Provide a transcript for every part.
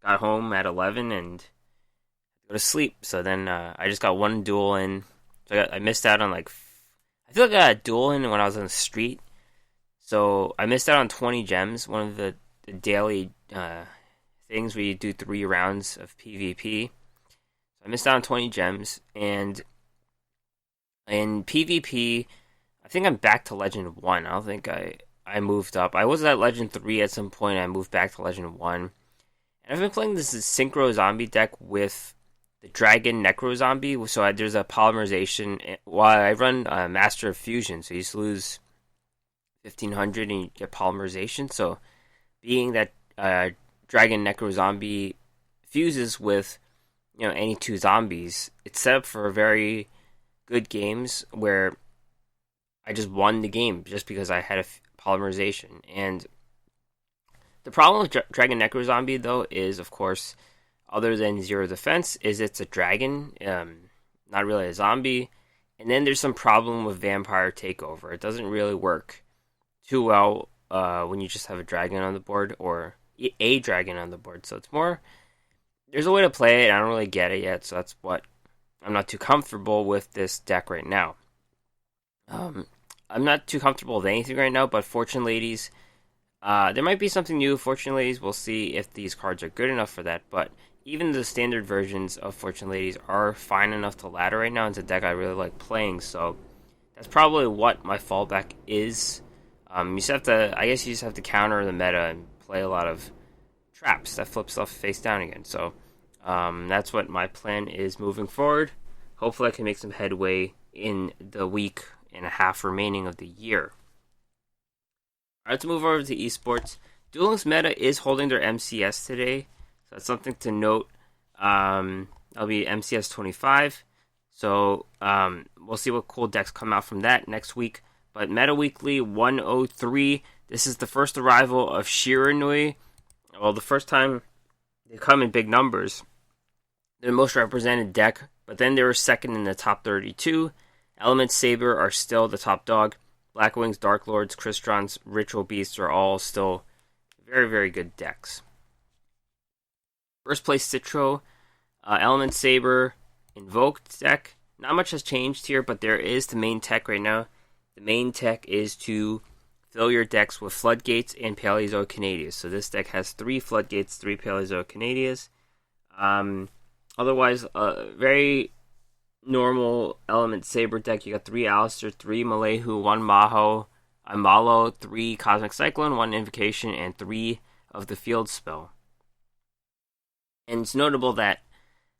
got home at 11 and go to sleep. So then I just got one duel in. So I missed out on I feel like I got a duel in when I was on the street. So I missed out on 20 gems, one of the daily things where you do 3 rounds of PvP. So I missed out on 20 gems, and in PvP, I think I'm back to Legend 1. I don't think I moved up. I was at Legend 3 at some point, and I moved back to Legend 1. And I've been playing this Synchro Zombie deck with the Dragon Necro Zombie, so there's a polymerization. While I run Master of Fusion, so you just lose 1500 and you get polymerization. So being that Dragon Necro Zombie fuses with any 2 zombies, it's set up for very good games where I just won the game just because I had a polymerization. And the problem with Dragon Necro Zombie, though, is, of course, other than 0 defense, is it's a dragon, not really a zombie. And then there's some problem with Vampire Takeover. It doesn't really work too well when you just have a dragon on the board, or a dragon on the board. So it's more, there's a way to play it, I don't really get it yet, so that's what I'm not too comfortable with this deck right now. I'm not too comfortable with anything right now, but Fortune Ladies, there might be something new. Fortune Ladies, we'll see if these cards are good enough for that, but even the standard versions of Fortune Ladies are fine enough to ladder right now. It's a deck I really like playing, so that's probably what my fallback is. You just have to, I guess you just have to counter the meta and play a lot of traps that flip stuff face down again. So that's what my plan is moving forward. Hopefully I can make some headway in the week and a half remaining of the year. Alright, let's move over to esports. Duelist Meta is holding their MCS today, so that's something to note. That'll be MCS 25. So we'll see what cool decks come out from that next week. But Meta Weekly 103, this is the first arrival of Shiranui. Well, the first time they come in big numbers. They're the most represented deck, but then they were second in the top 32. Element Saber are still the top dog. Black Wings, Dark Lords, Cristrons, Ritual Beasts are all still very, very good decks. First place Citro, Element Saber, Invoked deck. Not much has changed here, but there is the main tech right now. The main tech is to fill your decks with Floodgates and Paleozoic Canadias. So this deck has 3 Floodgates, 3 Paleozoic Canadias. Otherwise, very normal Element Saber deck. You got 3 Alistair, 3 Malehu, 1 Maho, a Malo, 3 Cosmic Cyclone, 1 Invocation, and 3 of the Field Spell. And it's notable that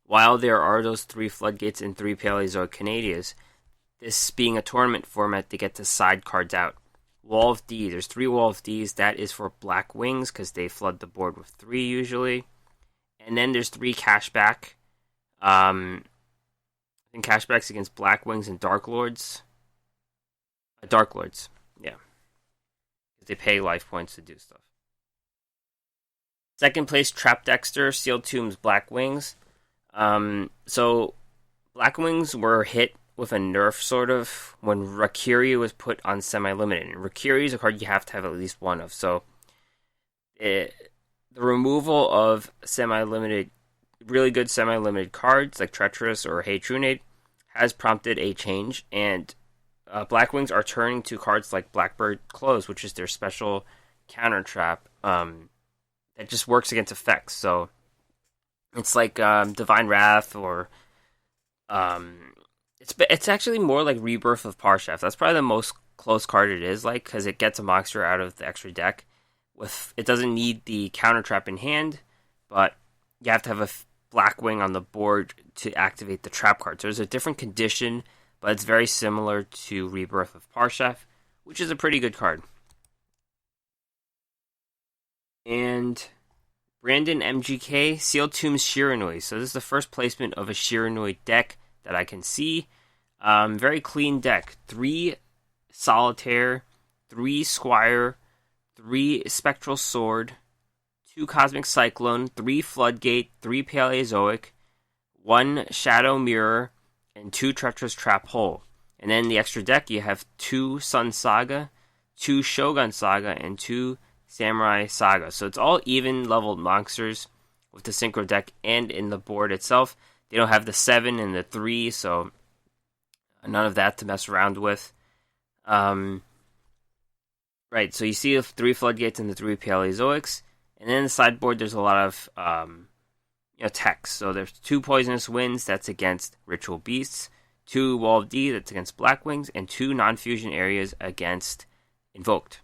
while there are those 3 Floodgates and 3 Paleozoic Canadias, this being a tournament format, they get to side cards out. Wall of D, there's 3 Wall of Ds. That is for Black Wings, because they flood the board with 3 usually. And then there's 3 cashback. I think cashbacks against Black Wings and Dark Lords. Dark Lords, yeah. They pay life points to do stuff. Second place, Trap Dexter, Sealed Tombs, Black Wings. So, Black Wings were hit with a nerf, sort of, when Rakiri was put on semi-limited. And Rakiri is a card you have to have at least one of. So, the removal of semi-limited, really good semi-limited cards, like Treacherous or Hey Trunade, has prompted a change. And Black Wings are turning to cards like Blackbird Close, which is their special counter trap, that just works against effects. So, it's like Divine Wrath, or it's actually more like Rebirth of Parshaft. That's probably the most close card it is, like, because it gets a monster out of the extra deck. It doesn't need the counter trap in hand, but you have to have a Black Wing on the board to activate the trap card. So there's a different condition, but it's very similar to Rebirth of Parshaft, which is a pretty good card. And Brandon MGK, Sealed Tombs Shiranui. So this is the first placement of a Shiranui deck that I can see. Very clean deck. 3 Solitaire, 3 Squire, 3 Spectral Sword, 2 Cosmic Cyclone, 3 Floodgate, 3 Paleozoic, 1 Shadow Mirror, and 2 Treacherous Trap Hole. And then the extra deck, you have 2 Sun Saga, 2 Shogun Saga, and 2 Samurai Saga. So it's all even leveled monsters. with the synchro deck and in the board itself. They don't have the 7 and the 3, so none of that to mess around with. Right, so you see the 3 Floodgates and the 3 Paleozoics, and then in the sideboard there's a lot of text. So there's 2 Poisonous Winds, that's against Ritual Beasts, 2 Wall of D, that's against Blackwings, and 2 non-fusion areas against Invoked.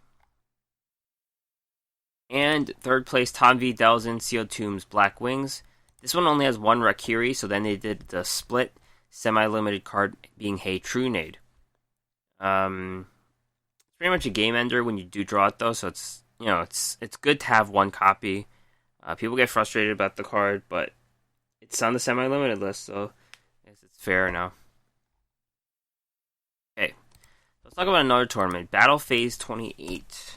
And third place, Tom V. Delzin, Sealed Tombs, Black Wings. This one only has 1 Rakiri, so then they did the split semi-limited card being Hey Trunade. It's pretty much a game ender when you do draw it though, so it's good to have 1 copy. People get frustrated about the card, but it's on the semi-limited list, so I guess it's fair now. Okay, let's talk about another tournament, Battle Phase 28.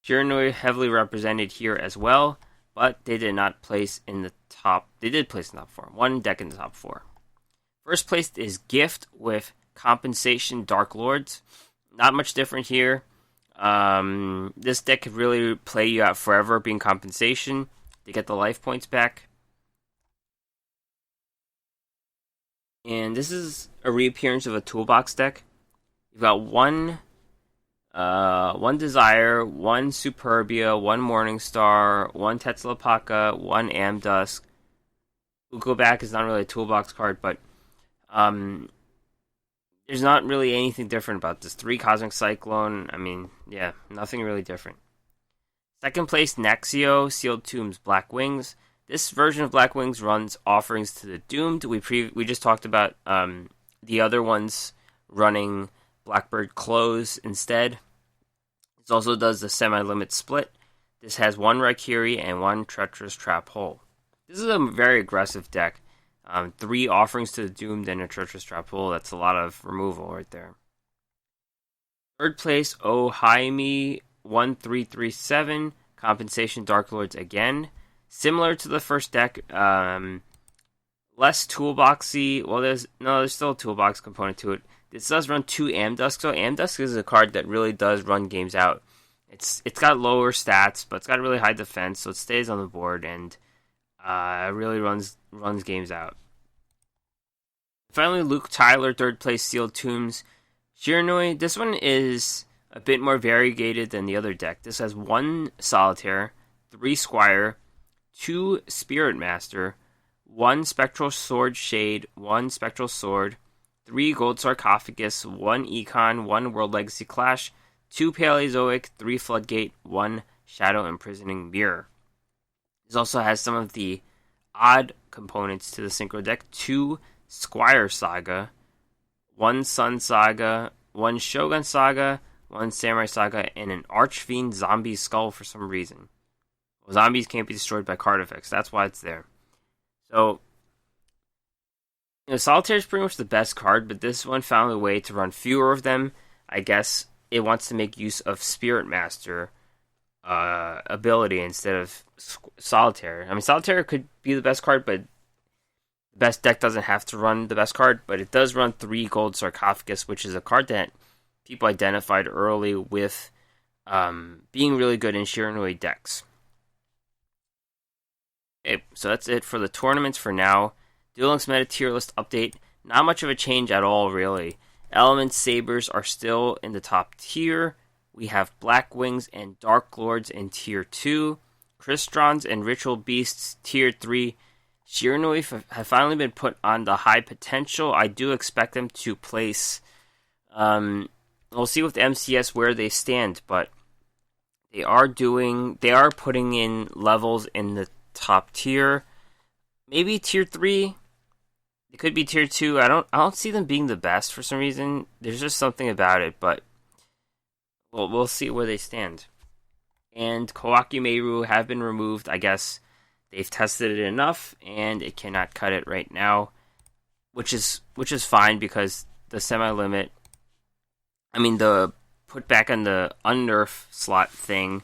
Shiranui heavily represented here as well, but they did not place in the top. They did place in the top 4. 1 deck in the top 4. First place is Gift with Compensation Dark Lords. Not much different here. This deck could really play you out forever being Compensation to get the life points back. And this is a reappearance of a toolbox deck. You've got one Desire, 1 Superbia, 1 Morningstar, 1 Tetzalapaka, 1 Amdusk. Ukoback is not really a toolbox card, but there's not really anything different about this. 3 Cosmic Cyclone, nothing really different. Second place, Nexio, Sealed Tombs, Black Wings. This version of Black Wings runs Offerings to the Doomed. We just talked about the other ones running Blackbird Close instead. This also does the semi-limit split. This has 1 Raikiri and 1 Treacherous Trap Hole. This is a very aggressive deck. 3 Offerings to the Doomed and a Treacherous Trap Hole. That's a lot of removal right there. Third place, Oh Jaime, 1337. Compensation Dark Lords again. Similar to the first deck, less toolboxy. Well, there's still a toolbox component to it. This does run 2 Amdusk, so Amdusk is a card that really does run games out. It's got lower stats, but it's got really high defense, so it stays on the board and really runs games out. Finally, Luke Tyler, third place, Sealed Tombs. Shiranui, this one is a bit more variegated than the other deck. This has 1 Solitaire, 3 Squire, 2 Spirit Master, 1 Spectral Sword Shade, 1 Spectral Sword, 3 Gold Sarcophagus, 1 Econ, 1 World Legacy Clash, 2 Paleozoic, 3 Floodgate, 1 Shadow Imprisoning Mirror. This also has some of the odd components to the Synchro deck. 2 Squire Saga, 1 Sun Saga, 1 Shogun Saga, 1 Samurai Saga, and an Archfiend Zombie Skull for some reason. Well, zombies can't be destroyed by card effects. That's why it's there. So, Solitaire is pretty much the best card, but this one found a way to run fewer of them. I guess it wants to make use of Spirit Master ability instead of Solitaire. Solitaire could be the best card, but the best deck doesn't have to run the best card, but it does run 3 Gold Sarcophagus, which is a card that people identified early with being really good in Shiranui decks. Okay, so that's it for the tournaments for now. Duel Links Meta tier list update. Not much of a change at all, really. Element Sabers are still in the top tier. We have Black Wings and Dark Lords in tier 2. Cristrons and Ritual Beasts tier 3. Shiranui have finally been put on the high potential. I do expect them to place. We'll see with MCS where they stand, but they are putting in levels in the top tier. Maybe tier 3. It could be tier 2. I don't see them being the best for some reason. There's just something about it, but we'll see where they stand. And Kawaki Meru have been removed. I guess they've tested it enough, and it cannot cut it right now, which is fine because the semi-limit. The put back on the unnerf slot thing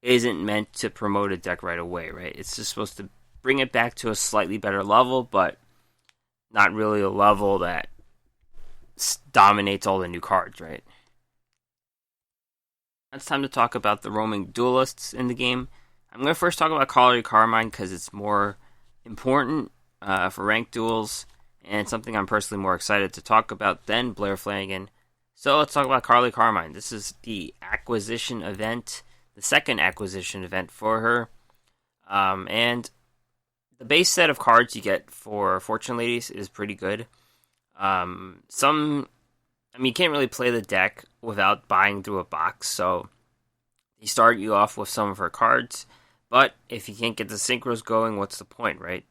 isn't meant to promote a deck right away, right? It's just supposed to bring it back to a slightly better level, but not really a level that dominates all the new cards, right? it's time to talk about the roaming duelists in the game. I'm going to first talk about Carmine because it's more important for ranked duels and something I'm personally more excited to talk about than Blair Flannigan. So let's talk about Carmine. This is the acquisition event, the second acquisition event for her. And the base set of cards you get for Fortune Ladies is pretty good. You can't really play the deck without buying through a box, so they start you off with some of her cards, but if you can't get the synchros going, what's the point, right?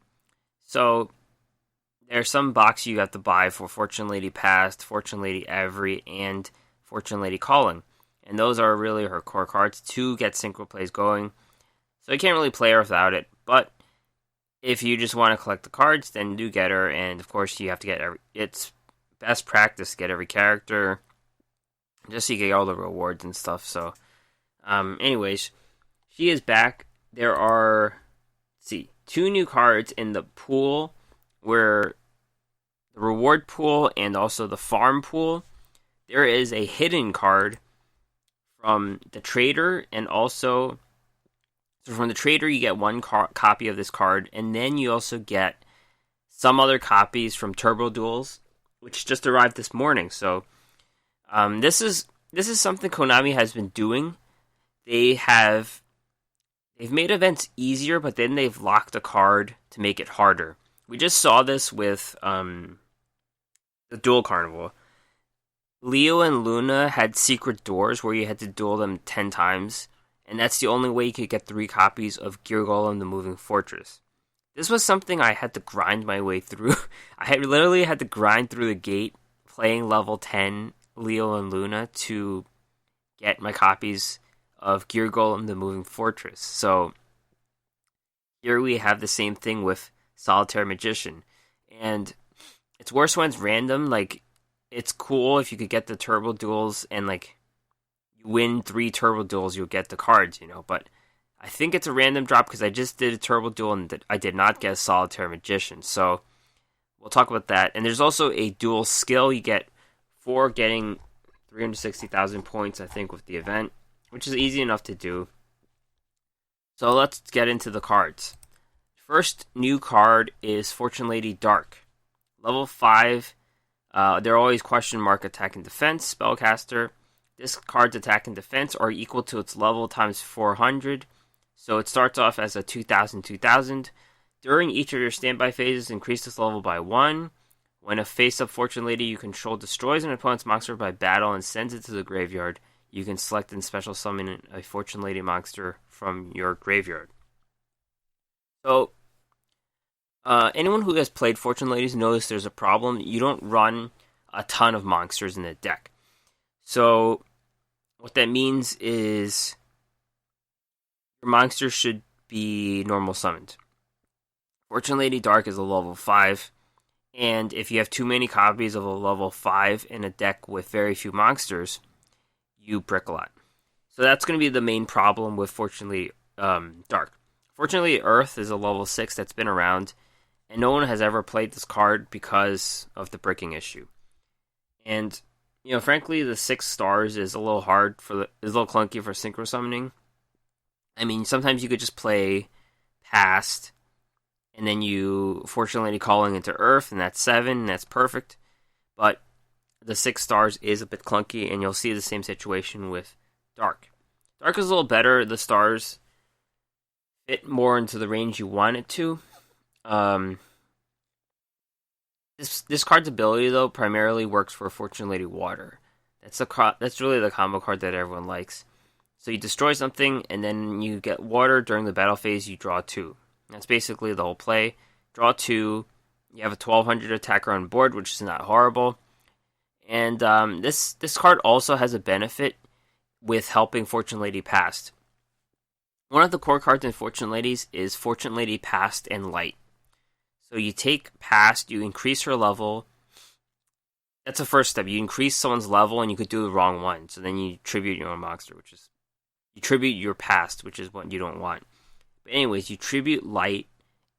So there's some box you have to buy for Fortune Lady Past, Fortune Lady Every, and Fortune Lady Calling, and those are really her core cards to get synchro plays going, so you can't really play her without it, but if you just want to collect the cards, then do get her, and of course you have to get it's best practice to get every character, just so you get all the rewards and stuff. So, anyways, she is back. There are, two new cards in the pool, where the reward pool and also the farm pool. There is a hidden card from the trader, and also, so from the trader you get one copy of this card, and then you also get some other copies from Turbo Duels, which just arrived this morning. So this is something Konami has been doing. They've made events easier, but then they've locked a card to make it harder. We just saw this with the Duel Carnival. Leo and Luna had secret doors where you had to duel them 10 times, and that's the only way you could get 3 copies of Gear Golem the Moving Fortress. This was something I had to grind my way through. I literally had to grind through the gate playing level 10 Leo and Luna to get my copies of Gear Golem the Moving Fortress. So here we have the same thing with Solitaire Magician. And it's worse when it's random. Like, it's cool if you could get the Turbo Duels and, like, you win 3 Turbo Duels, you'll get the cards, but I think it's a random drop because I just did a Turbo Duel and I did not get a Solitaire Magician. So we'll talk about that. And there's also a dual skill you get for getting 360,000 points, I think, with the event, which is easy enough to do. So let's get into the cards. First new card is Fortune Lady Dark. Level 5, they're always question mark attack and defense, spellcaster. This card's attack and defense are equal to its level times 400. So it starts off as a 2000. During each of your standby phases, increase this level by 1. When a face-up Fortune Lady you control destroys an opponent's monster by battle and sends it to the graveyard, you can select and special summon a Fortune Lady monster from your graveyard. So, anyone who has played Fortune Ladies knows there's a problem. You don't run a ton of monsters in the deck. So, what that means is your monster should be normal summoned. Fortune Lady Dark is a level 5, and if you have too many copies of a level 5 in a deck with very few monsters, you brick a lot. So that's going to be the main problem with Fortune Lady Dark. Fortunately, Earth is a level 6 that's been around, and no one has ever played this card because of the bricking issue. And frankly, the 6 stars is a little clunky for synchro summoning. I mean, sometimes you could just play Past, and then you Fortune Lady Calling into Earth, and that's 7, and that's perfect. But the 6 stars is a bit clunky, and you'll see the same situation with Dark. Dark is a little better. The stars fit more into the range you want it to. This card's ability, though, primarily works for Fortune Lady Water. That's really the combo card that everyone likes. So you destroy something, and then you get water during the battle phase, you draw 2. That's basically the whole play. Draw 2, you have a 1200 attacker on board, which is not horrible. And this card also has a benefit with helping Fortune Lady Past. One of the core cards in Fortune Ladies is Fortune Lady Past and Light. So you take Past, you increase her level. That's the first step. You increase someone's level, and you could do the wrong one. So then you tribute your own monster, which is you tribute your Past, which is what you don't want. But anyways, you tribute Light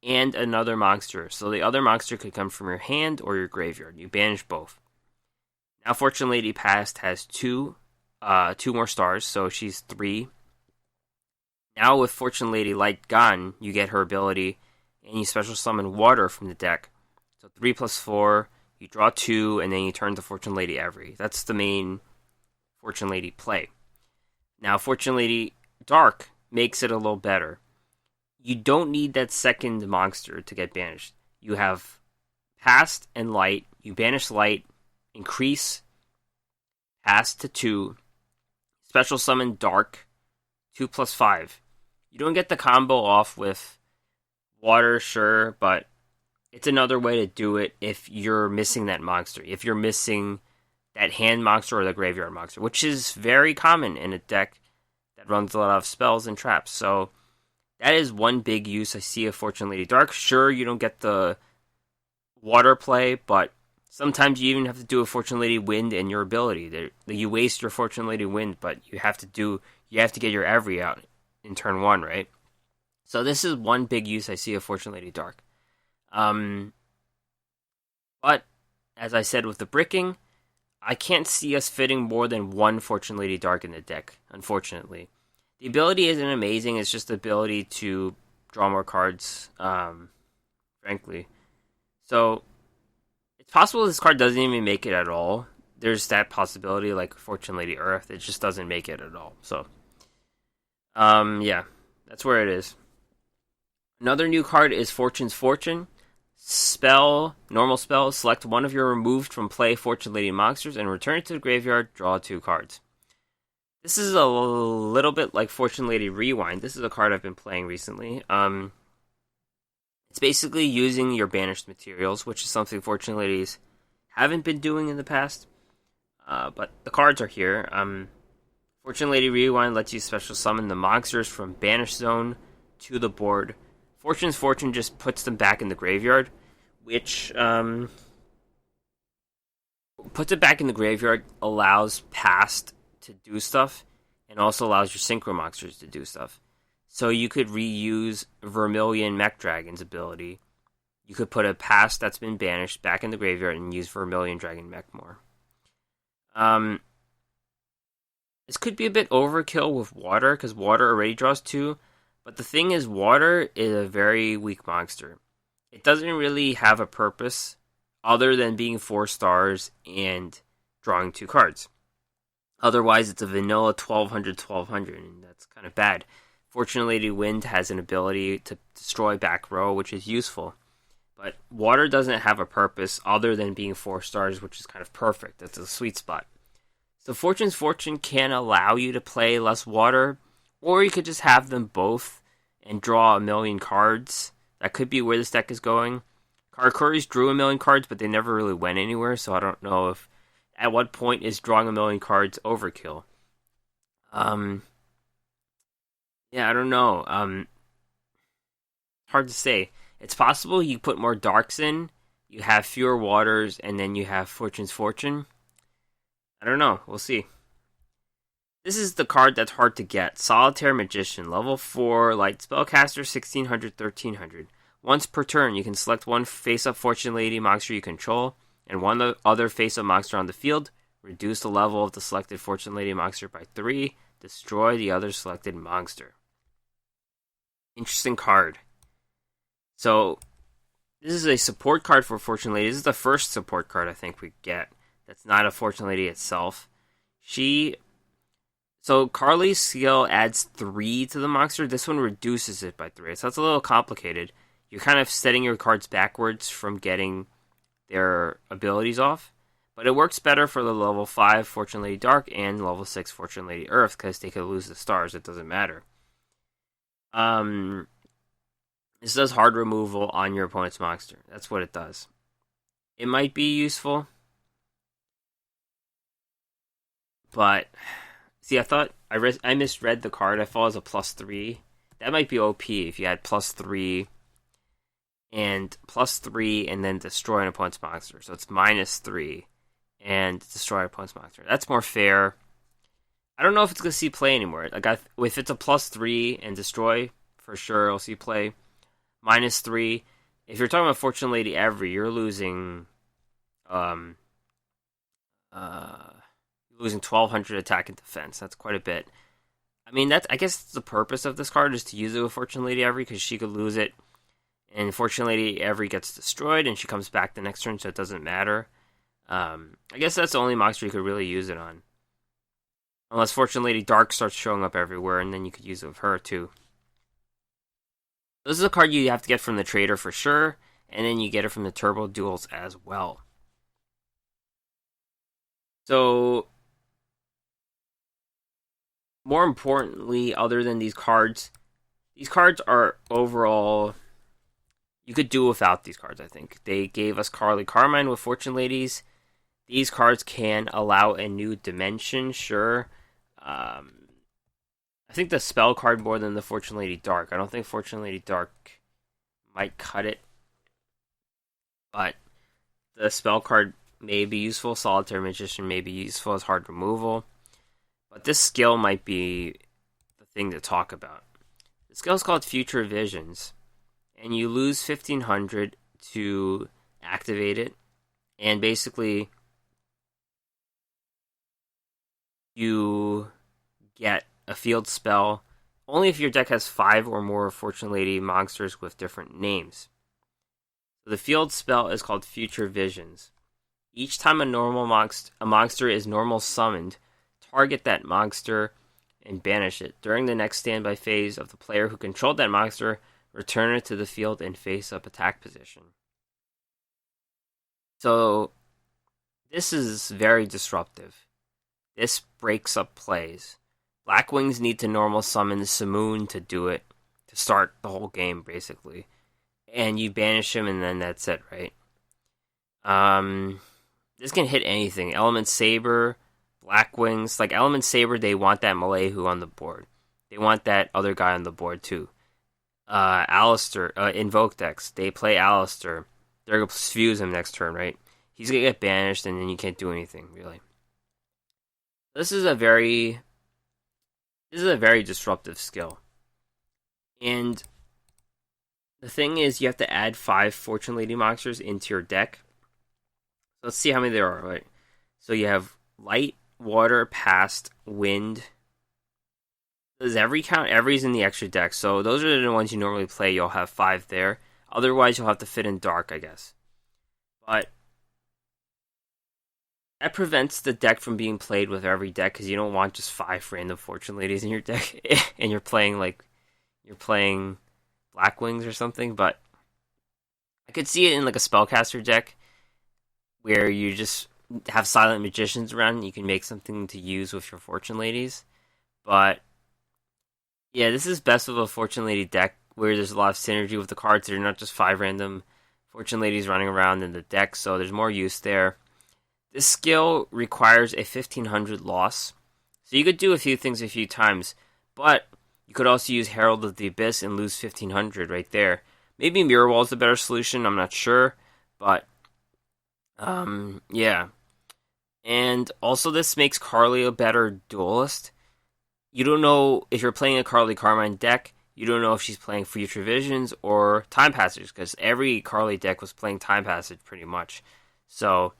and another monster. So the other monster could come from your hand or your graveyard. You banish both. Now Fortune Lady Past has 2 2 more stars, so she's 3. Now with Fortune Lady Light gone, you get her ability, and you special summon water from the deck. So 3 plus 4, you draw 2, and then you turn to Fortune Lady Every. That's the main Fortune Lady play. Now Fortune Lady Dark makes it a little better. You don't need that second monster to get banished. You have Past and Light. You banish Light, increase Past to 2, special summon Dark, 2 plus 5. You don't get the combo off with Water, sure, but it's another way to do it if you're missing that monster. If you're missing that hand monster or the graveyard monster, which is very common in a deck that runs a lot of spells and traps. So that is one big use I see of Fortune Lady Dark. Sure, you don't get the water play, but sometimes you even have to do a Fortune Lady Wind and your ability. You waste your Fortune Lady Wind, but you have to get your Every out in turn 1, right? So this is one big use I see of Fortune Lady Dark. But as I said with the bricking, I can't see us fitting more than one Fortune Lady Dark in the deck, unfortunately. The ability isn't amazing, it's just the ability to draw more cards, frankly. So, it's possible this card doesn't even make it at all. There's that possibility, like Fortune Lady Earth, it just doesn't make it at all. So, yeah, that's where it is. Another new card is Fortune's Fortune. Normal spell, select one of your removed from play Fortune Lady monsters and return it to the graveyard, draw 2 cards. This is a little bit like Fortune Lady Rewind. This is a card I've been playing recently. It's basically using your banished materials, which is something Fortune Ladies haven't been doing in the past. But the cards are here. Fortune Lady Rewind lets you special summon the monsters from Banished Zone to the board. Fortune's Fortune just puts them back in the graveyard, which puts it back in the graveyard, allows Past to do stuff, and also allows your Synchro monsters to do stuff. So you could reuse Vermilion Mech Dragon's ability. You could put a Past that's been banished back in the graveyard and use Vermilion Dragon Mech more. This could be a bit overkill with Water, because Water already draws 2. But the thing is, Water is a very weak monster. It doesn't really have a purpose other than being 4 stars and drawing 2 cards. Otherwise, it's a vanilla 1200, and that's kind of bad. Fortune Lady Wind has an ability to destroy back row, which is useful. But Water doesn't have a purpose other than being 4 stars, which is kind of perfect. That's a sweet spot. So Fortune's Fortune can allow you to play less Water, or you could just have them both and draw a million cards. That could be where this deck is going. Karakuris drew a million cards, but they never really went anywhere, so I don't know if at what point is drawing a million cards overkill. Yeah, I don't know. Hard to say. It's possible you put more Darks in, you have fewer Waters, and then you have Fortune's Fortune. I don't know. We'll see. This is the card that's hard to get. Solitaire Magician, level 4, light spellcaster, 1600, 1300. Once per turn, you can select one face-up Fortune Lady monster you control, and one other face-up monster on the field. Reduce the level of the selected Fortune Lady monster by 3. Destroy the other selected monster. Interesting card. So, this is a support card for Fortune Lady. This is the first support card I think we get that's not a Fortune Lady itself. So Carly's skill adds 3 to the monster. This one reduces it by 3. So that's a little complicated. You're kind of setting your cards backwards from getting their abilities off. But it works better for the level 5 Fortune Lady Dark and level 6 Fortune Lady Earth, because they could lose the stars. It doesn't matter. This does hard removal on your opponent's monster. That's what it does. It might be useful. But, see, I thought, I misread the card. I thought it was a +3. That might be OP if you had +3 and +3 and then destroy an opponent's monster. So it's -3 and destroy an opponent's monster. That's more fair. I don't know if it's going to see play anymore. Like, if it's a +3 and destroy, for sure I'll see play. -3. If you're talking about Fortune Lady Every, you're losing losing 1200 attack and defense. That's quite a bit. I mean, I guess the purpose of this card is to use it with Fortune Lady Every, because she could lose it, and Fortune Lady Every gets destroyed, and she comes back the next turn, so it doesn't matter. I guess that's the only monster you could really use it on. Unless Fortune Lady Dark starts showing up everywhere, and then you could use it with her, too. This is a card you have to get from the trader for sure, and then you get it from the Turbo Duels as well. So, more importantly, other than these cards are overall, you could do without these cards, I think. They gave us Carmine with Fortune Ladies. These cards can allow a new dimension, sure. I think the spell card more than the Fortune Lady Dark. I don't think Fortune Lady Dark might cut it. But the spell card may be useful. Solitary Magician may be useful as hard removal. But this skill might be the thing to talk about. The skill is called Future Visions. And you lose 1500 to activate it. And basically, you get a field spell only if your deck has 5 or more Fortune Lady monsters with different names. So the field spell is called Future Visions. Each time a monster is normal summoned, target that monster and banish it. During the next standby phase of the player who controlled that monster, return it to the field in face-up attack position. So, this is very disruptive. This breaks up plays. Black Wings need to normal summon Simoon to do it, to start the whole game, basically. And you banish him, and then that's it, right? This can hit anything. Element Saber, Black Wings. Like, Element Saber, they want that Malehu on the board. They want that other guy on the board, too. Alistair, Invoke decks. They play Alistair. They're going to fuse him next turn, right? He's going to get banished, and then you can't do anything, really. This is a very disruptive skill. And the thing is, you have to add 5 Fortune Lady monsters into your deck. So let's see how many there are, right? So you have Light, Water, Past, Wind. Does every count? Every's in the extra deck. So those are the ones you normally play. You'll have 5 there. Otherwise, you'll have to fit in Dark, I guess. But that prevents the deck from being played with every deck, because you don't want just 5 random Fortune Ladies in your deck, and you're playing Black Wings or something. But I could see it in like a Spellcaster deck, where you just have Silent Magicians around, and you can make something to use with your Fortune Ladies. But yeah, this is best with a Fortune Lady deck, where there's a lot of synergy with the cards. They're not just 5 random Fortune Ladies running around in the deck, so there's more use there. This skill requires a 1500 loss, so you could do a few things a few times, but you could also use Herald of the Abyss and lose 1500 right there. Maybe Mirror Wall is the better solution, I'm not sure, but yeah. And also this makes Carly a better duelist. You don't know if you're playing a Carmine deck, you don't know if she's playing Future Visions or Time Passage, because every Carly deck was playing Time Passage pretty much. So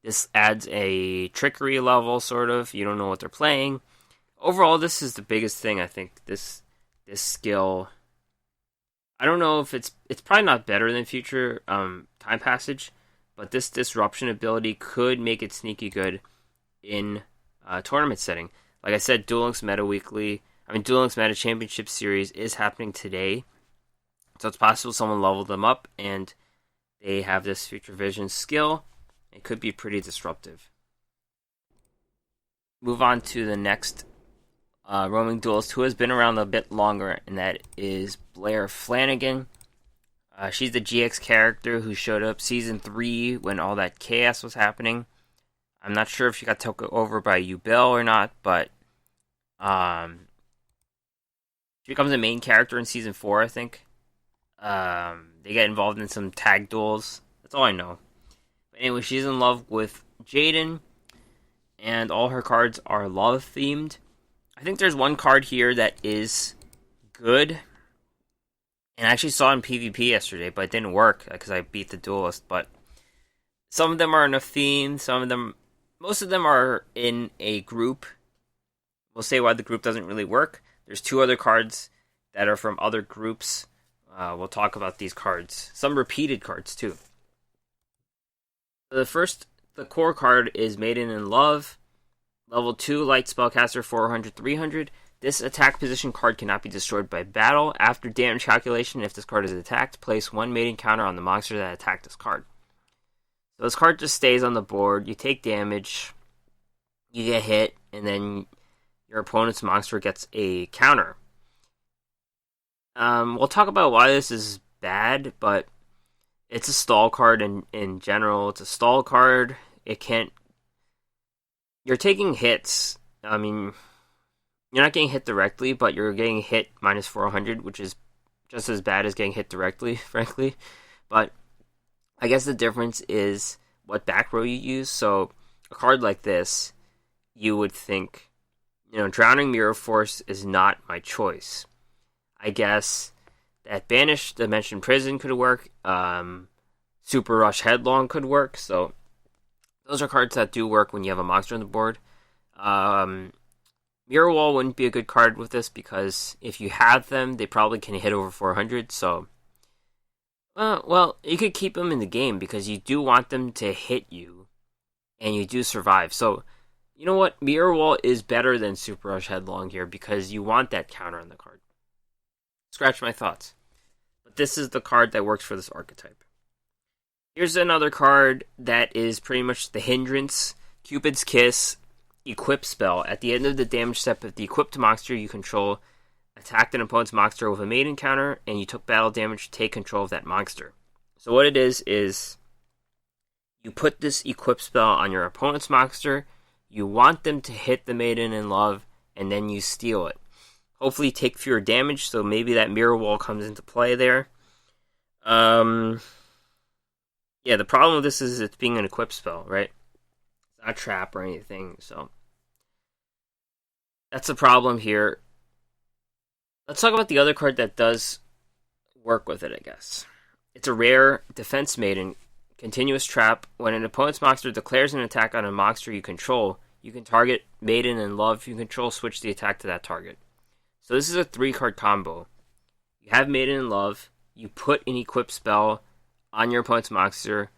this adds a trickery level, sort of. You don't know what they're playing. Overall, this is the biggest thing, I think. This skill, I don't know if it's probably not better than Future Time Passage, but this disruption ability could make it sneaky good in tournament setting. Like I said, Duel Links Meta Championship Series is happening today, so it's possible someone leveled them up and they have this Future Vision skill. It could be pretty disruptive. Move on to the next roaming duelist, who has been around a bit longer, and that is Blair Flannigan. She's the GX character who showed up Season 3 when all that chaos was happening. I'm not sure if she got taken over by yugioh or not, but she becomes a main character in Season 4, I think. They get involved in some tag duels. That's all I know. But anyway, she's in love with Jaden, and all her cards are love-themed. I think there's one card here that is good, and I actually saw it in PvP yesterday, but it didn't work because I beat the Duelist. But some of them are enough theme, some of them most of them are in a group. We'll say why the group doesn't really work. There's two other cards that are from other groups. We'll talk about these cards. Some repeated cards, too. The core card is Maiden in Love. Level 2, Light Spellcaster, 400, 300. This attack position card cannot be destroyed by battle. After damage calculation, if this card is attacked, place one Maiden counter on the monster that attacked this card. So this card just stays on the board. You take damage, you get hit, and then your opponent's monster gets a counter. We'll talk about why this is bad, but it's a stall card in general. It's a stall card. You're taking hits. I mean, you're not getting hit directly, but you're getting hit minus 400, which is just as bad as getting hit directly, frankly. But I guess the difference is what back row you use. So a card like this, you would think, Drowning Mirror Force is not my choice. I guess that Banished Dimension Prison could work. Super Rush Headlong could work. So those are cards that do work when you have a monster on the board. Mirror Wall wouldn't be a good card with this because if you have them, they probably can hit over 400. So, well, you could keep them in the game because you do want them to hit you, and you do survive. So, you know what? Mirror Wall is better than Super Rush Headlong here because you want that counter on the card. Scratch my thoughts. But this is the card that works for this archetype. Here's another card that is pretty much the hindrance. Cupid's Kiss, Equip Spell. At the end of the damage step, if the equipped monster you control attacked an opponent's monster with a maiden counter, and you took battle damage, take control of that monster. So what it is you put this Equip Spell on your opponent's monster, you want them to hit the Maiden in Love, and then you steal it. Hopefully take fewer damage, so maybe that Mirror Wall comes into play there. Yeah, the problem with this is it's being an equip spell, right? It's not a trap or anything, so that's the problem here. Let's talk about the other card that does work with it, I guess. It's a rare Defense Maiden, Continuous Trap. When an opponent's monster declares an attack on a monster you control, you can target Maiden in Love you control, switch the attack to that target. So this is a 3-card combo. You have Maiden in Love, you put an equip spell on your opponent's monster,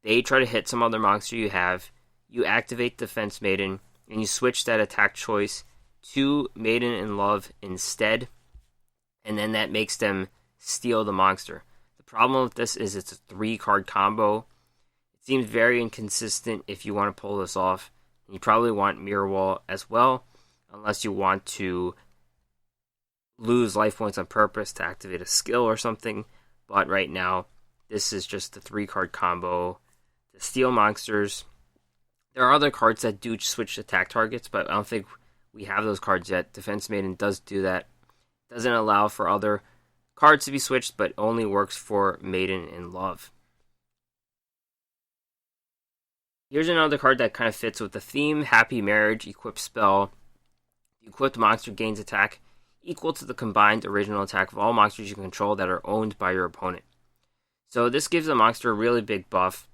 they try to hit some other monster you have, you activate Defense Maiden, and you switch that attack choice to Maiden in Love instead, and then that makes them steal the monster. The problem with this is it's a 3-card combo. It seems very inconsistent if you want to pull this off. You probably want Mirror Wall as well, unless you want to lose life points on purpose to activate a skill or something. But right now, this is just the 3-card combo to steal monsters. There are other cards that do switch attack targets, but I don't think we have those cards yet. Defense Maiden does do that. Doesn't allow for other cards to be switched, but only works for Maiden in Love. Here's another card that kind of fits with the theme. Happy Marriage, Equip Spell. The equipped monster gains attack equal to the combined original attack of all monsters you control that are owned by your opponent. So this gives the monster a really big buff.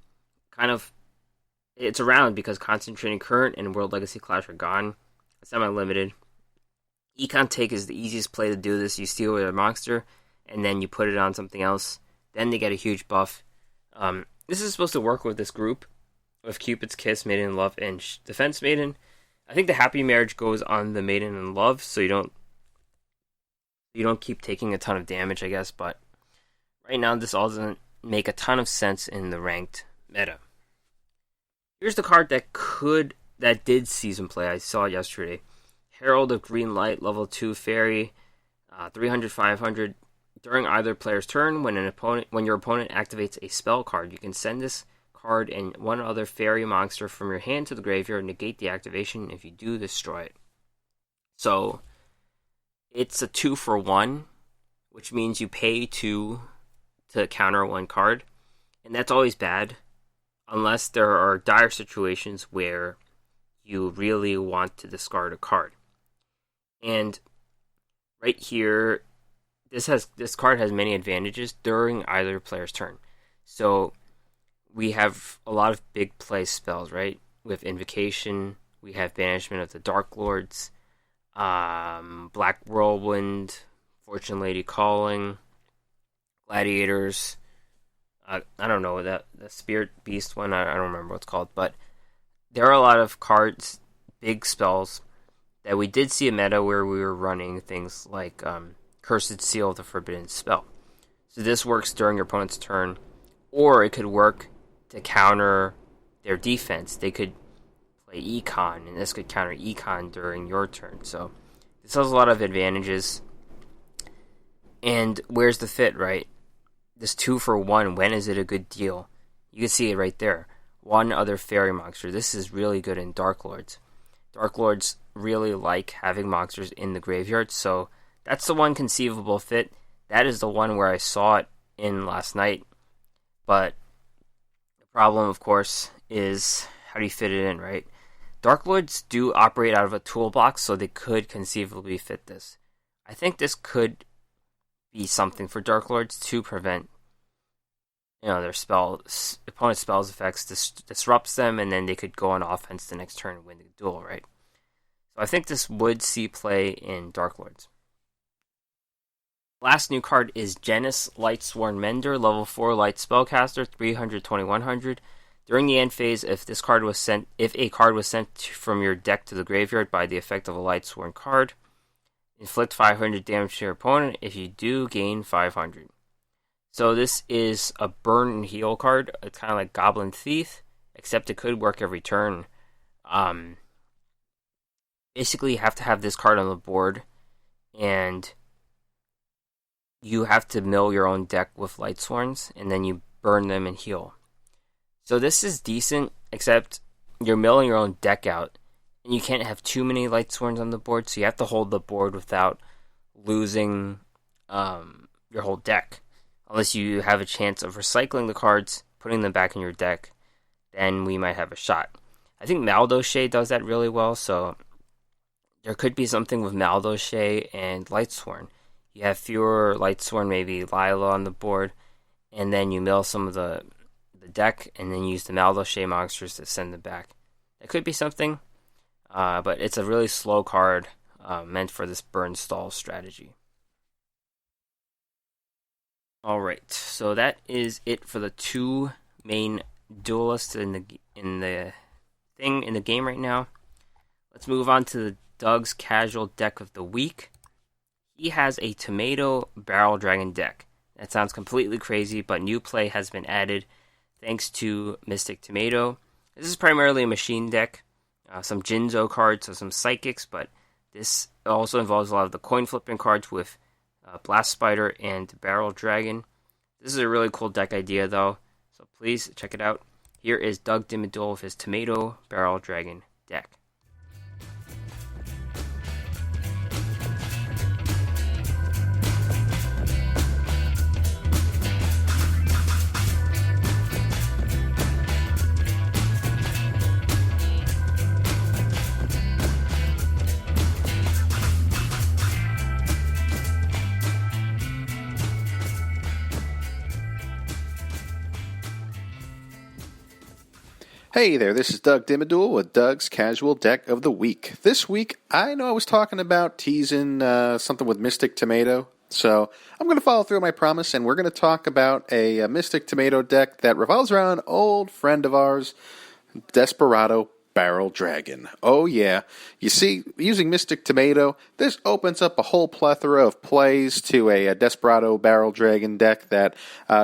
It's around because Concentrating Current and World Legacy Clash are gone. Semi-limited. Econ Take is the easiest play to do this. You steal a monster, and then you put it on something else. Then they get a huge buff. This is supposed to work with this group, with Cupid's Kiss, Maiden in Love, and Defense Maiden. I think the Happy Marriage goes on the Maiden in Love, so you don't keep taking a ton of damage, I guess, but right now this all doesn't make a ton of sense in the ranked meta. Here's the card that did see some play. I saw it yesterday. Herald of Green Light, level 2 fairy, 300, 500. During either player's turn, when your opponent activates a spell card, you can send this card and one other fairy monster from your hand to the graveyard, negate the activation. If you do, destroy it. So it's a 2-for-1, which means you pay 2 to counter 1 card, and that's always bad, unless there are dire situations where you really want to discard a card. And right here, this card has many advantages during either player's turn. So we have a lot of big play spells, right? with Invocation. We have Banishment of the Dark Lords, Black Whirlwind, Fortune Lady Calling, Gladiators. I don't know the Spirit Beast one. I don't remember what it's called, but there are a lot of cards, big spells that we did see a meta where we were running things like Cursed Seal of the Forbidden Spell. So this works during your opponent's turn, or it could work to counter their defense. They could play Econ, and this could counter Econ during your turn. So this has a lot of advantages. And where's the fit, right? This 2-for-1, when is it a good deal? You can see it right there. One other fairy monster. This is really good in Dark Lords. Dark Lords really like having monsters in the graveyard, so that's the one conceivable fit. That is the one where I saw it in last night. But the problem, of course, is how do you fit it in, right? Dark Lords do operate out of a toolbox, so they could conceivably fit this. I think this could be something for Dark Lords to prevent, their opponent's spells effects disrupts them, and then they could go on offense the next turn and win the duel, right? So I think this would see play in Dark Lords. Last new card is Genis Lightsworn Mender, level 4 light spellcaster, 300-2100. During the end phase, if a card was sent from your deck to the graveyard by the effect of a Lightsworn card, inflict 500 damage to your opponent. If you do, gain 500. So this is a burn and heal card. It's kind of like Goblin Thief, except it could work every turn. Basically, you have to have this card on the board, and you have to mill your own deck with Lightsworns, and then you burn them and heal. So this is decent, except you're milling your own deck out, and you can't have too many Lightsworns on the board, so you have to hold the board without losing your whole deck. Unless you have a chance of recycling the cards, putting them back in your deck, then we might have a shot. I think Maldoche does that really well, so there could be something with Maldoche and Lightsworn. You have fewer Lightsworn, maybe Lila on the board, and then you mill some of the deck, and then use the Maldoche monsters to send them back. That could be something, but it's a really slow card meant for this burn stall strategy. Alright, so that is it for the two main duelists in the game right now. Let's move on to Doug's casual deck of the week. He has a Tomato Barrel Dragon deck. That sounds completely crazy, but new play has been added thanks to Mystic Tomato. This is primarily a machine deck. Some Jinzo cards, so some Psychics, but this also involves a lot of the coin flipping cards with Blast Spider and Barrel Dragon. This is a really cool deck idea, though, so please check it out. Here is Doug Dimmadole with his Tomato Barrel Dragon deck. Hey there, this is Doug Dimmadole with Doug's Casual Deck of the Week. This week, I know I was talking about teasing something with Mystic Tomato, so I'm going to follow through on my promise, and we're going to talk about a Mystic Tomato deck that revolves around an old friend of ours, Desperado Barrel Dragon. Oh yeah, you see, using Mystic Tomato, this opens up a whole plethora of plays to a Desperado Barrel Dragon deck that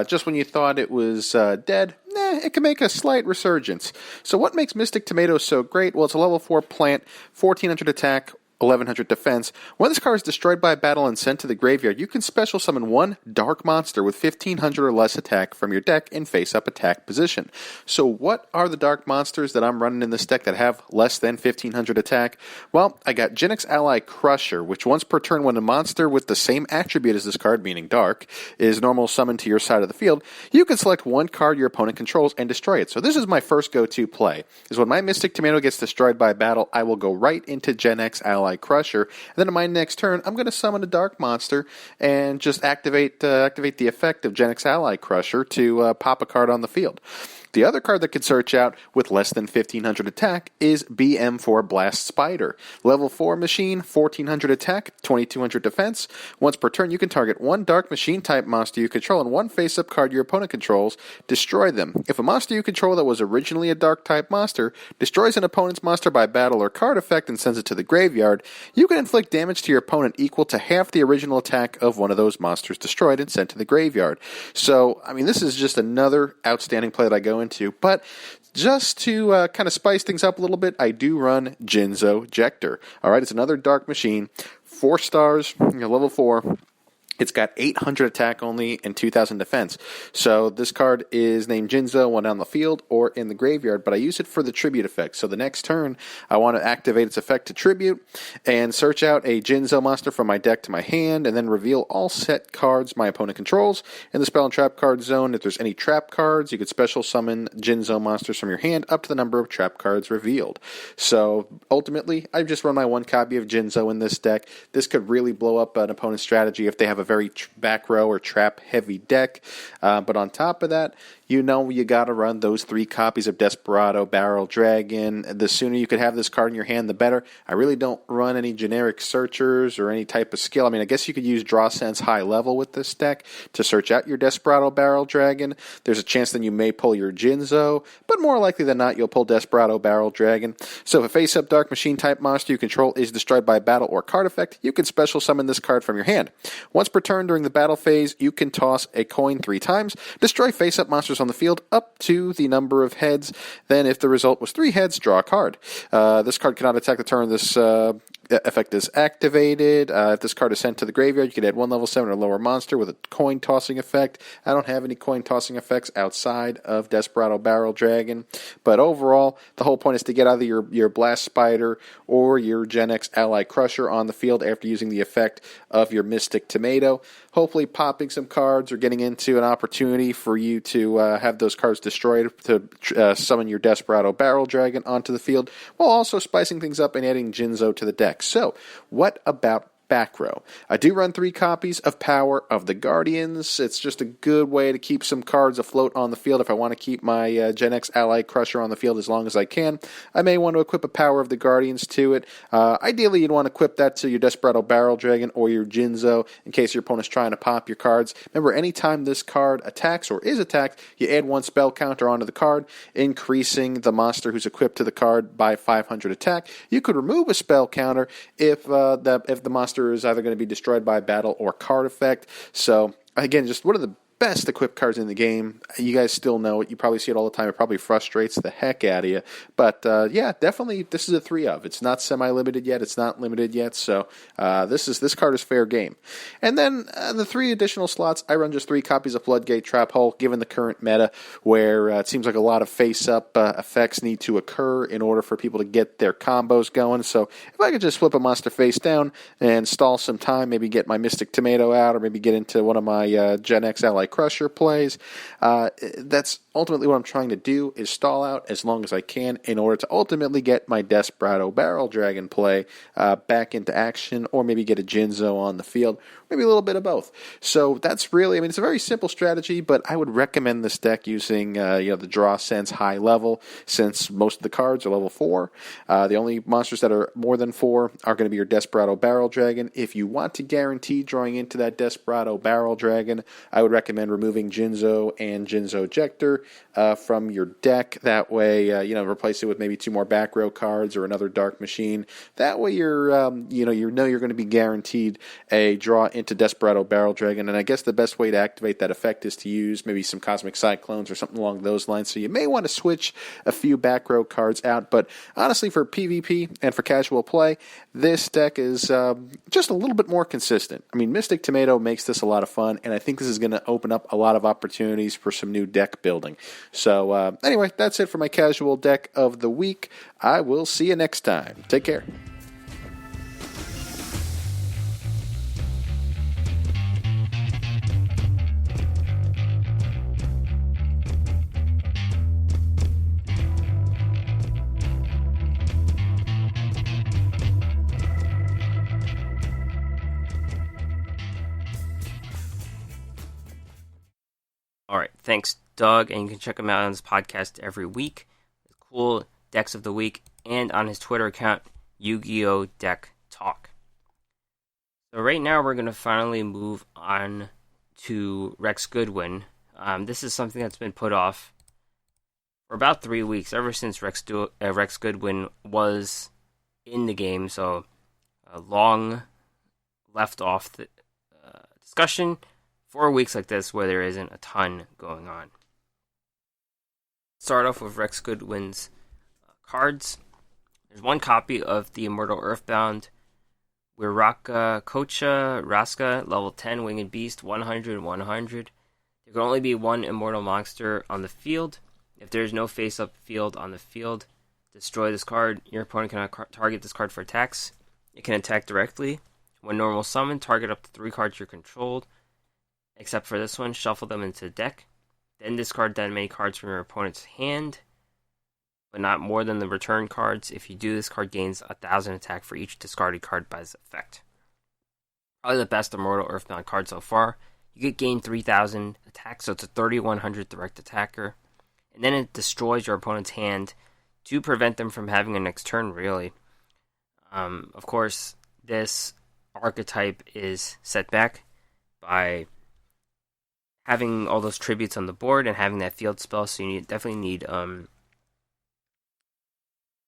just when you thought it was dead, it can make a slight resurgence. So what makes Mystic Tomato so great? Well, it's a level 4 plant, 1400 attack, 1100 defense. When this card is destroyed by battle and sent to the graveyard, you can special summon one dark monster with 1500 or less attack from your deck in face-up attack position. So what are the dark monsters that I'm running in this deck that have less than 1500 attack? Well, I got Jinx Ally Crusher, which once per turn when a monster with the same attribute as this card, meaning dark, is normal summoned to your side of the field, you can select one card your opponent controls and destroy it. So this is my first go-to play, is when my Mystic Tomato gets destroyed by battle, I will go right into Jinx Ally Crusher, and then in my next turn, I'm going to summon a dark monster and just activate the effect of Jinx Ally Crusher to pop a card on the field. The other card that could search out with less than 1500 attack is BM4 Blast Spider. Level 4 machine, 1400 attack, 2200 defense. Once per turn, you can target one Dark Machine type monster you control and one face-up card your opponent controls. Destroy them. If a monster you control that was originally a Dark type monster destroys an opponent's monster by battle or card effect and sends it to the graveyard, you can inflict damage to your opponent equal to half the original attack of one of those monsters destroyed and sent to the graveyard. So, I mean, this is just another outstanding play that I go into, but just to kind of spice things up a little bit, I do run Jinzo Jector. All right, it's another Dark Machine, 4 stars, level 4. It's got 800 attack only and 2,000 defense. So this card is named Jinzo when on the field or in the graveyard, but I use it for the tribute effect. So the next turn, I want to activate its effect to tribute and search out a Jinzo monster from my deck to my hand and then reveal all set cards my opponent controls. In the spell and trap card zone, if there's any trap cards, you could special summon Jinzo monsters from your hand up to the number of trap cards revealed. So ultimately, I've just run my 1 copy of Jinzo in this deck. This could really blow up an opponent's strategy if they have a very back row or trap heavy deck. But on top of that, you got to run those 3 copies of Desperado Barrel Dragon. The sooner you could have this card in your hand, the better. I really don't run any generic searchers or any type of skill. I mean, I guess you could use Draw Sense High Level with this deck to search out your Desperado Barrel Dragon. There's a chance that you may pull your Jinzo, but more likely than not, you'll pull Desperado Barrel Dragon. So if a face-up Dark Machine type monster you control is destroyed by battle or card effect, you can special summon this card from your hand. Once per turn during the battle phase, you can toss a coin 3 times, destroy face-up monsters on the field up to the number of heads. Then if the result was 3 heads, draw a card. This card cannot attack the turn this effect is activated. If this card is sent to the graveyard, you can add 1 level 7 or lower monster with a coin tossing effect. I don't have any coin tossing effects outside of Desperado Barrel Dragon, but overall, the whole point is to get either your Blast Spider or your Gen X Ally Crusher on the field after using the effect of your Mystic Tomato, hopefully popping some cards or getting into an opportunity for you to have those cards destroyed to summon your Desperado Barrel Dragon onto the field, while also spicing things up and adding Jinzo to the deck. So, what about back row? I do run 3 copies of Power of the Guardians. It's just a good way to keep some cards afloat on the field if I want to keep my Gen X Ally Crusher on the field as long as I can. I may want to equip a Power of the Guardians to it. Ideally, you'd want to equip that to your Desperado Barrel Dragon or your Jinzo in case your opponent's trying to pop your cards. Remember, anytime this card attacks or is attacked, you add 1 spell counter onto the card, increasing the monster who's equipped to the card by 500 attack. You could remove a spell counter if the monster is either going to be destroyed by battle or card effect. So, again, just one of the best equipped cards in the game. You guys still know it. You probably see it all the time. It probably frustrates the heck out of you. But, yeah, definitely this is a 3 of. It's not semi-limited yet. It's not limited yet. So, this card is fair game. And then the 3 additional slots, I run just 3 copies of Floodgate Trap Hole, given the current meta, where it seems like a lot of face-up effects need to occur in order for people to get their combos going. So, if I could just flip a monster face down and stall some time, maybe get my Mystic Tomato out, or maybe get into one of my Gen X Ally Crusher plays. That's ultimately what I'm trying to do, is stall out as long as I can in order to ultimately get my Desperado Barrel Dragon play back into action, or maybe get a Jinzo on the field, maybe a little bit of both. So that's really, it's a very simple strategy, but I would recommend this deck using the Draw Sense High Level, since most of the cards are level 4. The only monsters that are more than 4 are going to be your Desperado Barrel Dragon. If you want to guarantee drawing into that Desperado Barrel Dragon, I would recommend removing Jinzo and Jinzo Jector from your deck. That way, replace it with maybe 2 more back row cards or another Dark Machine. That way, you're going to be guaranteed a draw into Desperado Barrel Dragon. And I guess the best way to activate that effect is to use maybe some Cosmic Cyclones or something along those lines. So you may want to switch a few back row cards out. But honestly, for PvP and for casual play, this deck is just a little bit more consistent. Mystic Tomato makes this a lot of fun, and I think this is going to open up a lot of opportunities for some new deck building. So anyway, that's it for my casual deck of the week. I will see you next time. Take care. All right, thanks Doug, and you can check him out on his podcast every week. Cool decks of the week, and on his Twitter account, Yu-Gi-Oh! Deck Talk. So right now we're going to finally move on to Rex Goodwin. This is something that's been put off for about 3 weeks, ever since Rex Goodwin was in the game, so a long left off discussion. 4 weeks like this where there isn't a ton going on. Start off with Rex Goodwin's cards. There's one copy of the Immortal Earthbound Wiraka Kocha Raska, level 10, Winged Beast, 100, 100. There can only be one Immortal Monster on the field. If there is no face-up field on the field, destroy this card. Your opponent cannot target this card for attacks. It can attack directly. When normal summon, target up to 3 cards you're controlled. Except for this one, shuffle them into the deck. Then discard that many cards from your opponent's hand, but not more than the return cards. If you do, this card gains 1,000 attack for each discarded card by this effect. Probably the best Immortal Earthbound card so far. You get gain 3,000 attack, so it's a 3,100 direct attacker. And then it destroys your opponent's hand to prevent them from having a next turn, really. Of course, this archetype is set back by having all those tributes on the board and having that field spell, so you definitely need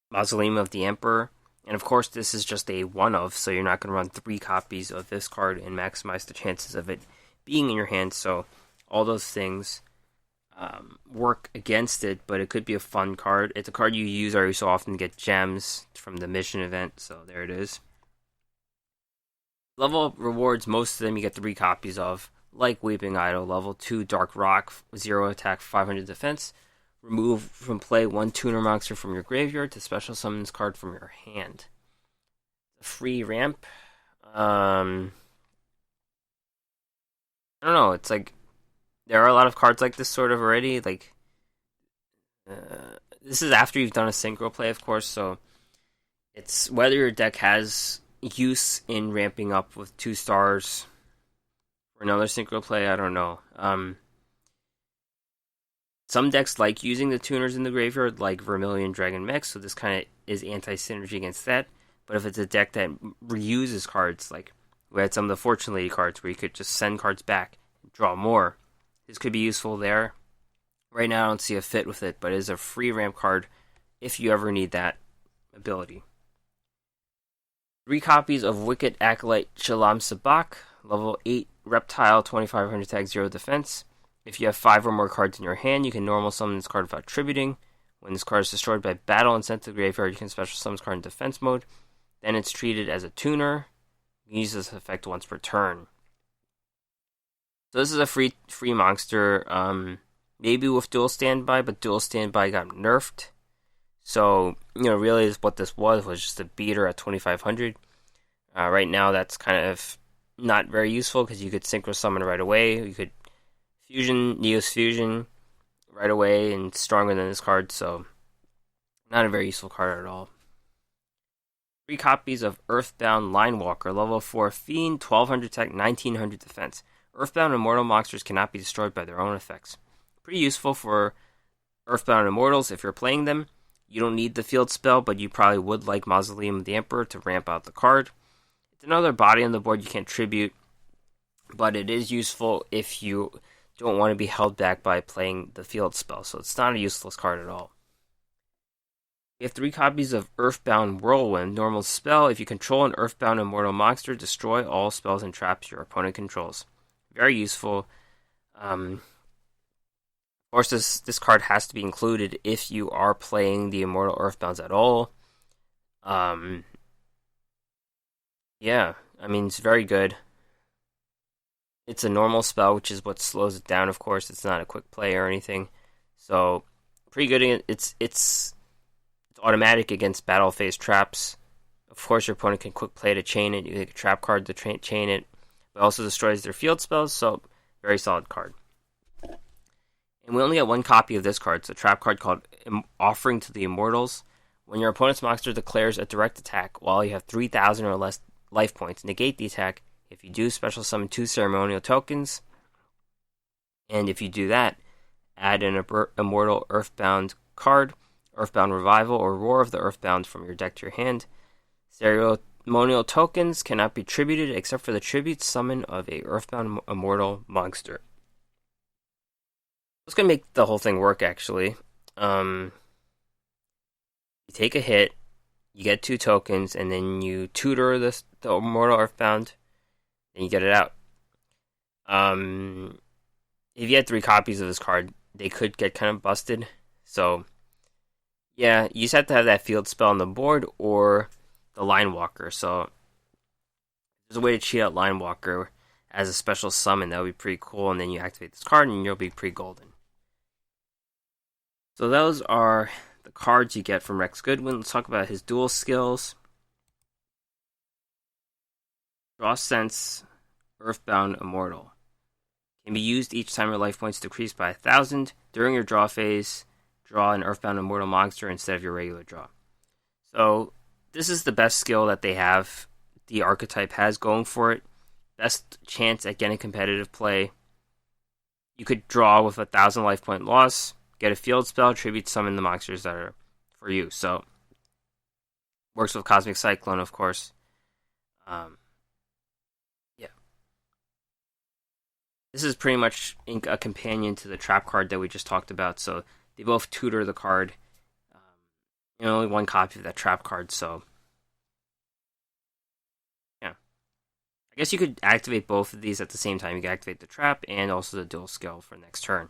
Mausoleum of the Emperor. And of course, this is just a one-of, so you're not going to run 3 copies of this card and maximize the chances of it being in your hand. So all those things work against it, but it could be a fun card. It's a card you use every so often to get gems from the mission event, so there it is. Level up rewards, most of them you get 3 copies of, like Weeping Idol, level 2 Dark Rock, 0 attack, 500 defense. Remove from play 1 tuner monster from your graveyard to special summon this card from your hand. The free ramp. I don't know, it's like there are a lot of cards like this sort of already. Like this is after you've done a synchro play, of course, so it's whether your deck has use in ramping up with 2 stars for another synchro play, I don't know. Some decks like using the tuners in the graveyard, like Vermilion Dragon Mech, so this kind of is anti-synergy against that. But if it's a deck that reuses cards, like we had some of the Fortune Lady cards where you could just send cards back and draw more, this could be useful there. Right now I don't see a fit with it, but it is a free ramp card if you ever need that ability. 3 copies of Wicked Acolyte Shalam Sabak, level 8 Reptile, 2500 attack, 0 defense. If you have 5 or more cards in your hand, you can normal summon this card without tributing. When this card is destroyed by battle and sent to the graveyard, you can special summon this card in defense mode. Then it's treated as a tuner. You can use this effect once per turn. So this is a free monster, maybe with dual standby, but dual standby got nerfed. So, really what this was just a beater at 2500. Right now that's kind of not very useful because you could synchro summon right away. You could Neos Fusion right away and stronger than this card, so not a very useful card at all. 3 copies of Earthbound Linewalker, level 4 Fiend, 1200 attack, 1900 defense. Earthbound Immortal monsters cannot be destroyed by their own effects. Pretty useful for Earthbound Immortals if you're playing them. You don't need the field spell, but you probably would like Mausoleum of the Emperor to ramp out the card. It's another body on the board you can't tribute, but it is useful if you don't want to be held back by playing the field spell, so it's not a useless card at all. You have 3 copies of Earthbound Whirlwind, normal spell. If you control an Earthbound Immortal monster, destroy all spells and traps your opponent controls. Very useful. Of course, this card has to be included if you are playing the Immortal Earthbounds at all. It's very good. It's a normal spell, which is what slows it down, of course. It's not a quick play or anything. So, pretty good. It's automatic against battle phase traps. Of course, your opponent can quick play to chain it. You take a trap card to chain it. But also destroys their field spells, so very solid card. And we only get 1 copy of this card. It's a trap card called Offering to the Immortals. When your opponent's monster declares a direct attack while you have 3,000 or less life points, negate the attack. If you do, special summon 2 ceremonial tokens. And if you do that, add an Immortal Earthbound card, Earthbound Revival, or Roar of the Earthbound from your deck to your hand. Ceremonial tokens cannot be tributed except for the tribute summon of a Earthbound Immortal monster. It's going to make the whole thing work, actually. You take a hit, you get 2 tokens, and then you tutor the Immortal Earthbound, and you get it out. If you had 3 copies of this card, they could get kind of busted. So, yeah, you just have to have that field spell on the board or the Line Walker. So, there's a way to cheat out Line Walker as a special summon. That would be pretty cool. And then you activate this card and you'll be pretty golden. So, those are the cards you get from Rex Goodwin. Let's talk about his duel skills. Draw Sense, Earthbound Immortal. Can be used each time your life points decrease by 1,000. During your draw phase, draw an Earthbound Immortal monster instead of your regular draw. So, this is the best skill that they have, the archetype has going for it. Best chance at getting competitive play. You could draw with 1,000 life point loss, get a field spell, tribute summon the monsters that are for you. So, works with Cosmic Cyclone, of course. This is pretty much a companion to the trap card that we just talked about, so they both tutor the card. Only 1 copy of that trap card, so yeah. I guess you could activate both of these at the same time. You can activate the trap and also the dual skill for next turn.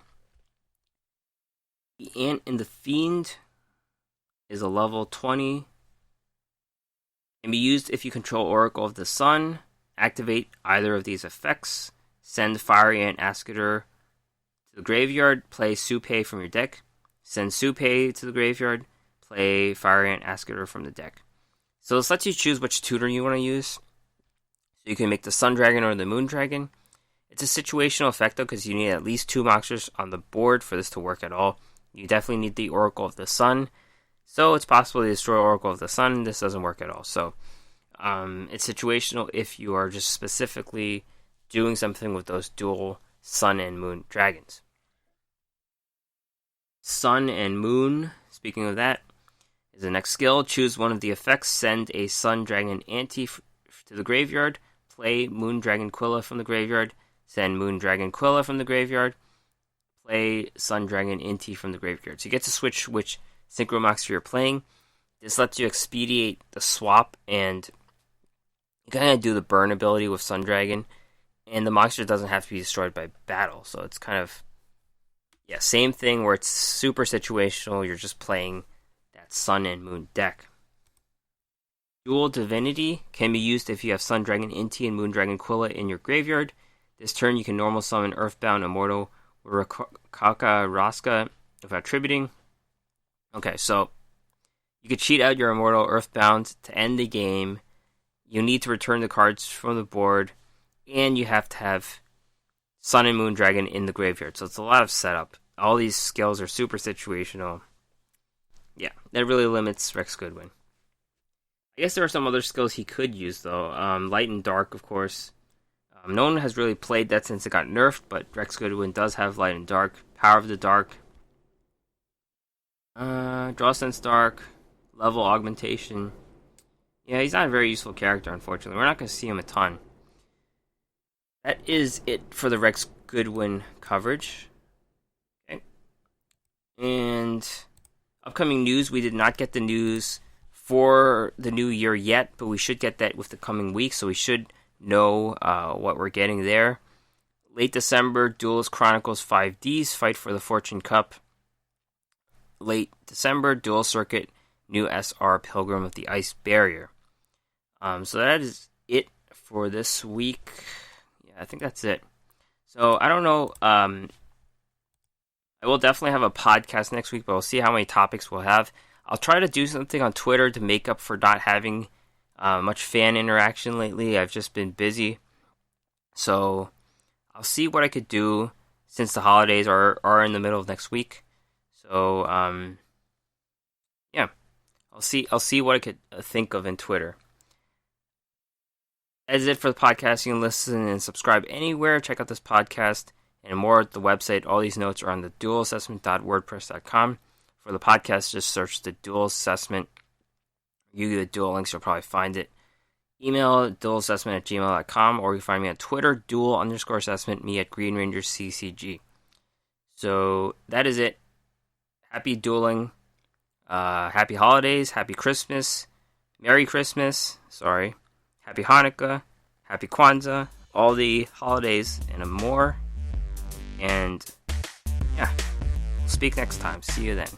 The Ant and the Fiend is a level 20. Can be used if you control Oracle of the Sun. Activate either of these effects. Send Fiery Ant Ascator to the graveyard, play Supay from your deck. Send Supay to the graveyard, play Fiery Ant Ascator from the deck. So this lets you choose which tutor you want to use. So you can make the Sun Dragon or the Moon Dragon. It's a situational effect though, because you need at least 2 monsters on the board for this to work at all. You definitely need the Oracle of the Sun. So it's possible to destroy Oracle of the Sun. This doesn't work at all. So it's situational if you are just specifically doing something with those dual Sun and Moon dragons. Sun and Moon, speaking of that, is the next skill. Choose one of the effects. Send a Sun Dragon Ante to the graveyard. Play Moon Dragon Quilla from the graveyard. Send Moon Dragon Quilla from the graveyard. Play Sun Dragon Inti from the graveyard. So you get to switch which Synchro Monster you're playing. This lets you expedite the swap, and you kind of do the burn ability with Sun Dragon. And the monster doesn't have to be destroyed by battle. So it's kind of, same thing where it's super situational. You're just playing that Sun and Moon deck. Dual Divinity can be used if you have Sun Dragon Inti and Moon Dragon Quilla in your graveyard. This turn you can normal summon Earthbound Immortal Urakaka Raska without tributing. Okay, so you could cheat out your Immortal Earthbound to end the game. You need to return the cards from the board. And you have to have Sun and Moon Dragon in the graveyard. So it's a lot of setup. All these skills are super situational. Yeah, that really limits Rex Goodwin. I guess there are some other skills he could use, though. Light and Dark, of course. No one has really played that since it got nerfed, but Rex Goodwin does have Light and Dark. Power of the Dark. Draw Sense Dark. Level Augmentation. Yeah, he's not a very useful character, unfortunately. We're not going to see him a ton. That is it for the Rex Goodwin coverage. Okay. And upcoming news, we did not get the news for the new year yet, but we should get that with the coming week, so we should know what we're getting there. Late December, Duelist Chronicles 5Ds, Fight for the Fortune Cup. Late December, Duel Circuit, new SR Pilgrim of the Ice Barrier. So that is it for this week. I think that's it. So, I don't know. I will definitely have a podcast next week, but we'll see how many topics we'll have. I'll try to do something on Twitter to make up for not having much fan interaction lately. I've just been busy. So, I'll see what I could do since the holidays are in the middle of next week. So, I'll see what I could think of in Twitter. That is it for the podcast. You can listen and subscribe anywhere. Check out this podcast and more at the website. All these notes are on the duelassessment.wordpress.com. For the podcast, just search the Duel Assessment. Yu-Gi-Oh! Duel links, you'll probably find it. Email duelassessment@gmail.com, or you can find me on Twitter, duel_assessment, me at Green Ranger CCG. So that is it. Happy dueling. Happy holidays. Happy Christmas. Merry Christmas. Sorry. Happy Hanukkah. Happy Kwanzaa. All the holidays and more. And yeah, we'll speak next time. See you then.